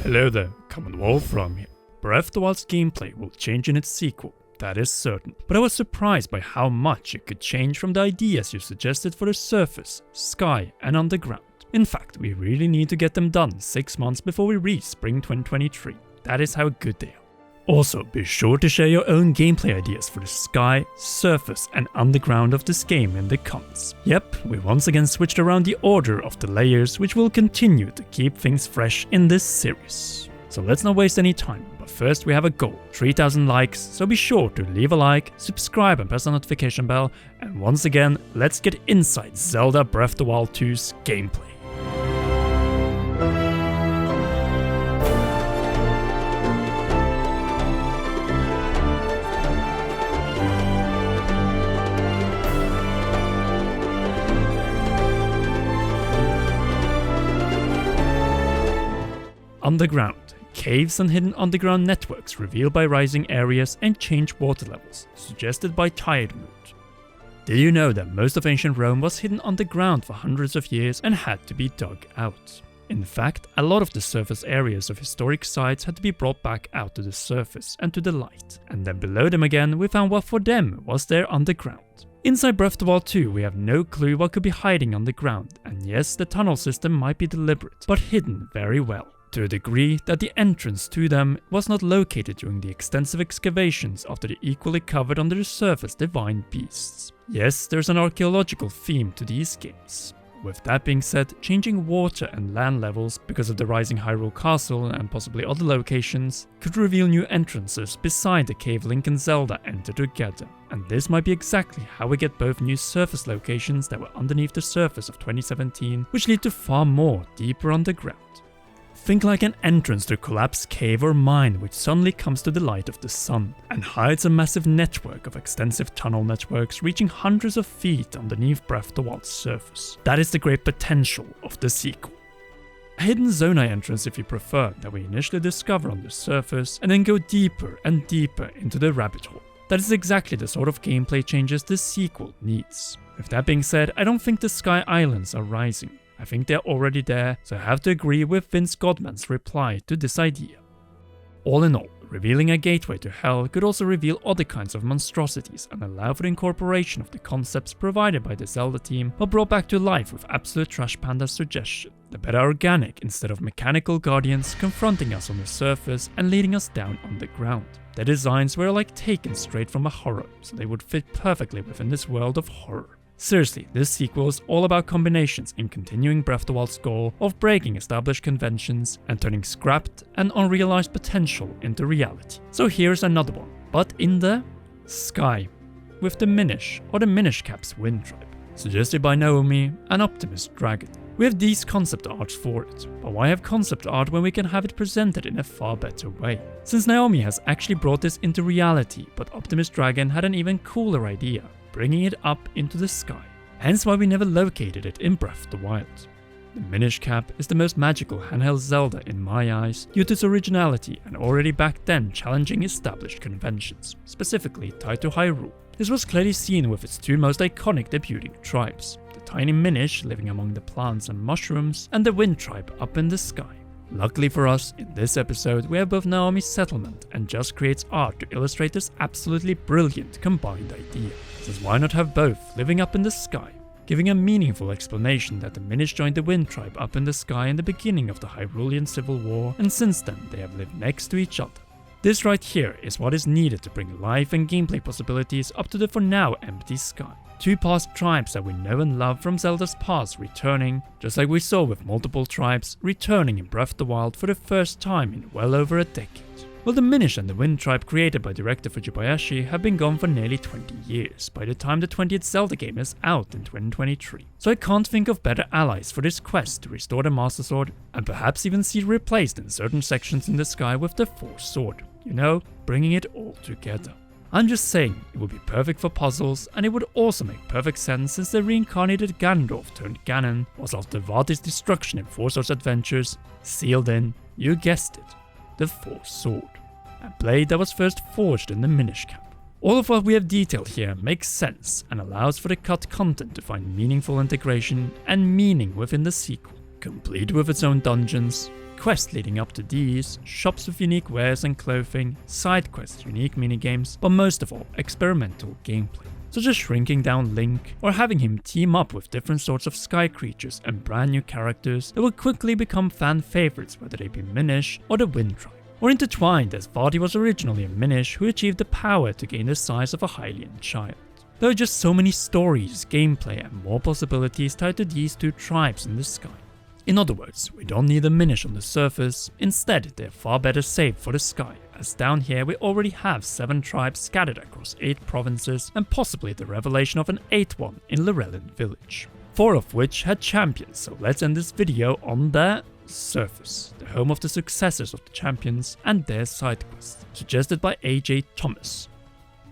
Hello there, Commonwealth from here. Breath of the Wild's gameplay will change in its sequel, that is certain, but I was surprised by how much it could change from the ideas you suggested for the surface, sky and underground. In fact, we really need to get them done 6 months before we reach spring 2023. That is how good they are. Also, be sure to share your own gameplay ideas for the sky, surface and underground of this game in the comments. Yep, we once again switched around the order of the layers, which will continue to keep things fresh in this series. So let's not waste any time, but first we have a goal, 3000 likes, so be sure to leave a like, subscribe and press the notification bell, and once again, let's get inside Zelda Breath of the Wild 2's gameplay. Underground. Caves and hidden underground networks revealed by rising areas and changed water levels, suggested by tide mood. Did you know that most of ancient Rome was hidden underground for hundreds of years and had to be dug out? In fact, a lot of the surface areas of historic sites had to be brought back out to the surface and to the light, and then below them again we found what for them was there underground. Inside Breath of the Wild 2 we have no clue what could be hiding underground, and yes, the tunnel system might be deliberate, but hidden very well. To a degree that the entrance to them was not located during the extensive excavations after the equally covered under the surface divine beasts. Yes, there's an archaeological theme to these games. With that being said, changing water and land levels because of the rising Hyrule Castle and possibly other locations could reveal new entrances beside the cave Link and Zelda enter together. And this might be exactly how we get both new surface locations that were underneath the surface of 2017, which lead to far more deeper underground. Think like an entrance to a collapsed cave or mine which suddenly comes to the light of the sun and hides a massive network of extensive tunnel networks reaching hundreds of feet underneath Breath of the Wild's surface. That is the great potential of the sequel. A hidden Zonai entrance if you prefer that we initially discover on the surface and then go deeper and deeper into the rabbit hole. That is exactly the sort of gameplay changes this sequel needs. With that being said, I don't think the Sky Islands are rising. I think they're already there, so I have to agree with Vince Godman's reply to this idea. All in all, revealing a gateway to hell could also reveal other kinds of monstrosities and allow for the incorporation of the concepts provided by the Zelda team but brought back to life with Absolute Trash Panda's suggestion. The better organic instead of mechanical guardians confronting us on the surface and leading us down underground. Their designs were like taken straight from a horror, so they would fit perfectly within this world of horror. Seriously, this sequel is all about combinations in continuing Breath of the Wild's goal of breaking established conventions and turning scrapped and unrealized potential into reality. So here's another one, but in the sky, with the Minish or the Minish Cap's Wind Tribe, suggested by Naomi and Optimus Dragon. We have these concept arts for it, but why have concept art when we can have it presented in a far better way? Since Naomi has actually brought this into reality, but Optimus Dragon had an even cooler idea, bringing it up into the sky. Hence why we never located it in Breath of the Wild. The Minish Cap is the most magical handheld Zelda in my eyes due to its originality and already back then challenging established conventions, specifically tied to Hyrule. This was clearly seen with its two most iconic debuting tribes, the tiny Minish living among the plants and mushrooms and the Wind Tribe up in the sky. Luckily for us, in this episode we have both Naomi's settlement and Just Creates art to illustrate this absolutely brilliant combined idea. Since why not have both living up in the sky, giving a meaningful explanation that the Minish joined the Wind Tribe up in the sky in the beginning of the Hyrulean Civil War, and since then they have lived next to each other. This right here is what is needed to bring life and gameplay possibilities up to the for now empty sky. Two past tribes that we know and love from Zelda's past returning, just like we saw with multiple tribes returning in Breath of the Wild for the first time in well over a decade. Well, the Minish and the Wind Tribe created by director Fujibayashi have been gone for nearly 20 years by the time the 20th Zelda game is out in 2023. So I can't think of better allies for this quest to restore the Master Sword and perhaps even see it replaced in certain sections in the sky with the Force Sword. You know, bringing it all together. I'm just saying, it would be perfect for puzzles, and it would also make perfect sense since the reincarnated Ganondorf turned Ganon was after Vati's destruction in Four Swords Adventures, sealed in, you guessed it, the Force Sword, a blade that was first forged in the Minish Cap. All of what we have detailed here makes sense and allows for the cut content to find meaningful integration and meaning within the sequel. complete with its own dungeons, quests leading up to these, shops with unique wares and clothing, side quests, unique minigames, but most of all, experimental gameplay, such as shrinking down Link or having him team up with different sorts of sky creatures and brand new characters that will quickly become fan favorites, whether they be Minish or the Wind Tribe. Or intertwined, as Vadi was originally a Minish who achieved the power to gain the size of a Hylian child. There are just so many stories, gameplay and more possibilities tied to these two tribes in the sky. In other words, we don't need a Minish on the surface, instead they're far better saved for the sky, as down here we already have 7 tribes scattered across 8 provinces and possibly the revelation of an 8th one in Lorelin village. 4 of which had champions, so let's end this video on the surface, the home of the successors of the champions and their side quests, suggested by AJ Thomas.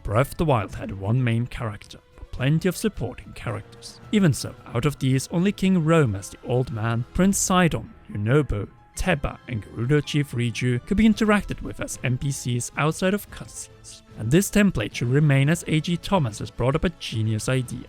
Breath of the Wild had one main character, plenty of supporting characters. Even so, out of these, only King Rome as the Old Man, Prince Sidon, Yunobo, Teba and Gerudo Chief Riju could be interacted with as NPCs outside of cutscenes. And this template should remain, as AG Thomas has brought up a genius idea.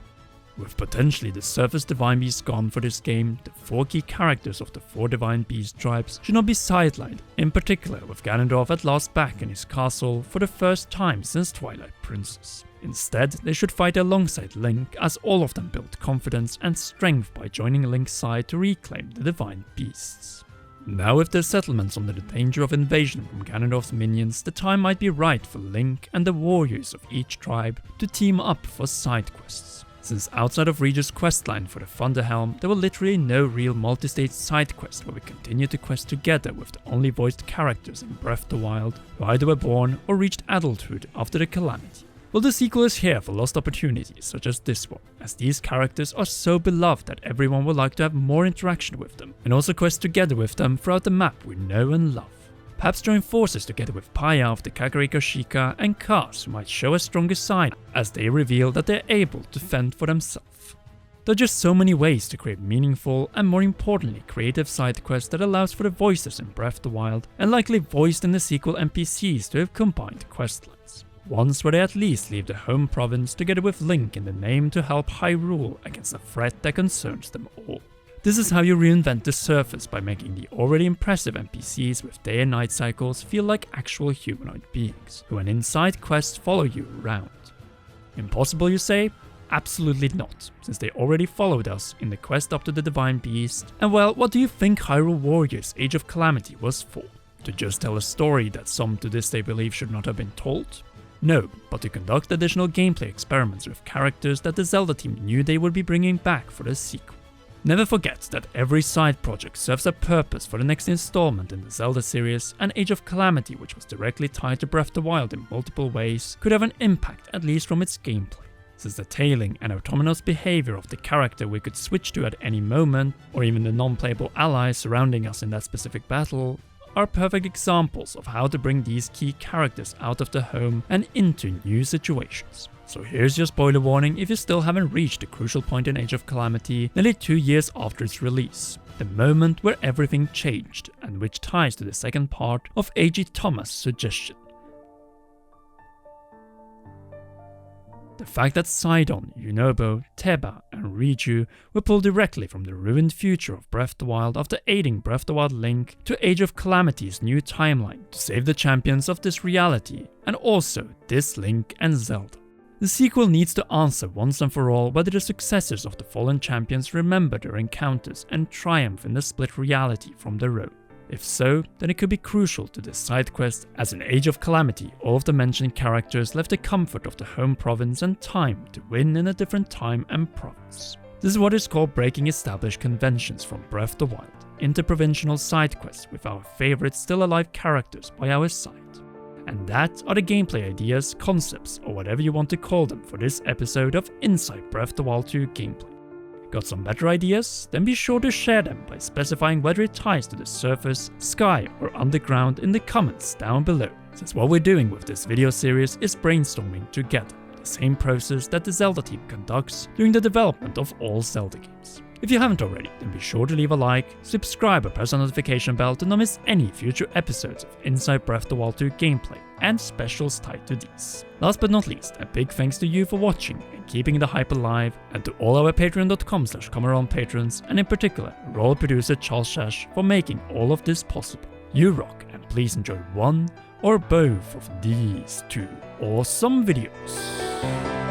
With potentially the surface Divine Beast gone for this game, the 4 key characters of the 4 Divine Beast tribes should not be sidelined, in particular with Ganondorf at last back in his castle for the first time since Twilight Princess. Instead, they should fight alongside Link, as all of them built confidence and strength by joining Link's side to reclaim the Divine Beasts. Now with their settlements under the danger of invasion from Ganondorf's minions, the time might be right for Link and the warriors of each tribe to team up for side quests. Since outside of Riju's questline for the Thunderhelm, there were literally no real multi-stage side quest where we continue to quest together with the only voiced characters in Breath of the Wild who either were born or reached adulthood after the calamity. Well, the sequel is here for lost opportunities such as this one, as these characters are so beloved that everyone would like to have more interaction with them, and also quest together with them throughout the map we know and love. Perhaps join forces together with Paya of the Kakariko Shika and Kaz, who might show a stronger side as they reveal that they're able to fend for themselves. There are just so many ways to create meaningful and, more importantly, creative side quests that allows for the voices in Breath of the Wild and likely voiced in the sequel NPCs to have combined questlines. Ones where they at least leave the home province together with Link in the name to help Hyrule against a threat that concerns them all. This is how you reinvent the surface, by making the already impressive NPCs with day and night cycles feel like actual humanoid beings, who an inside quest follow you around. Impossible, you say? Absolutely not, since they already followed us in the quest up to the Divine Beast. And well, what do you think Hyrule Warriors Age of Calamity was for? To just tell a story that some to this day believe should not have been told? No, but to conduct additional gameplay experiments with characters that the Zelda team knew they would be bringing back for the sequel. Never forget that every side project serves a purpose for the next installment in the Zelda series, and Age of Calamity, which was directly tied to Breath of the Wild in multiple ways, could have an impact at least from its gameplay, since the tailing and autonomous behavior of the character we could switch to at any moment, or even the non-playable allies surrounding us in that specific battle, are perfect examples of how to bring these key characters out of the home and into new situations. So here's your spoiler warning if you still haven't reached the crucial point in Age of Calamity nearly 2 years after its release, the moment where everything changed, and which ties to the second part of A.G. Thomas' suggestion. The fact that Sidon, Yunobo, Teba and Riju were pulled directly from the ruined future of Breath of the Wild after aiding Breath of the Wild Link to Age of Calamity's new timeline to save the champions of this reality, and also this Link and Zelda. The sequel needs to answer once and for all whether the successors of the fallen champions remember their encounters and triumph in the split reality from the road. If so, then it could be crucial to this side quest, as in Age of Calamity, all of the mentioned characters left the comfort of the home province and time to win in a different time and province. This is what is called breaking established conventions from Breath of the Wild, interprovincial side quests with our favorite still alive characters by our side. And that are the gameplay ideas, concepts, or whatever you want to call them for this episode of Inside Breath of the Wild 2 gameplay. Got some better ideas? Then be sure to share them by specifying whether it ties to the surface, sky, or underground in the comments down below, since what we're doing with this video series is brainstorming together, the same process that the Zelda team conducts during the development of all Zelda games. If you haven't already, then be sure to leave a like, subscribe or press the notification bell to not miss any future episodes of Inside Breath of the Wild 2 gameplay and specials tied to these. Last but not least, a big thanks to you for watching and keeping the hype alive, and to all our patreon.com/Come patrons, and in particular, role producer Charles Shash for making all of this possible. You rock, and please enjoy one or both of these 2 awesome videos.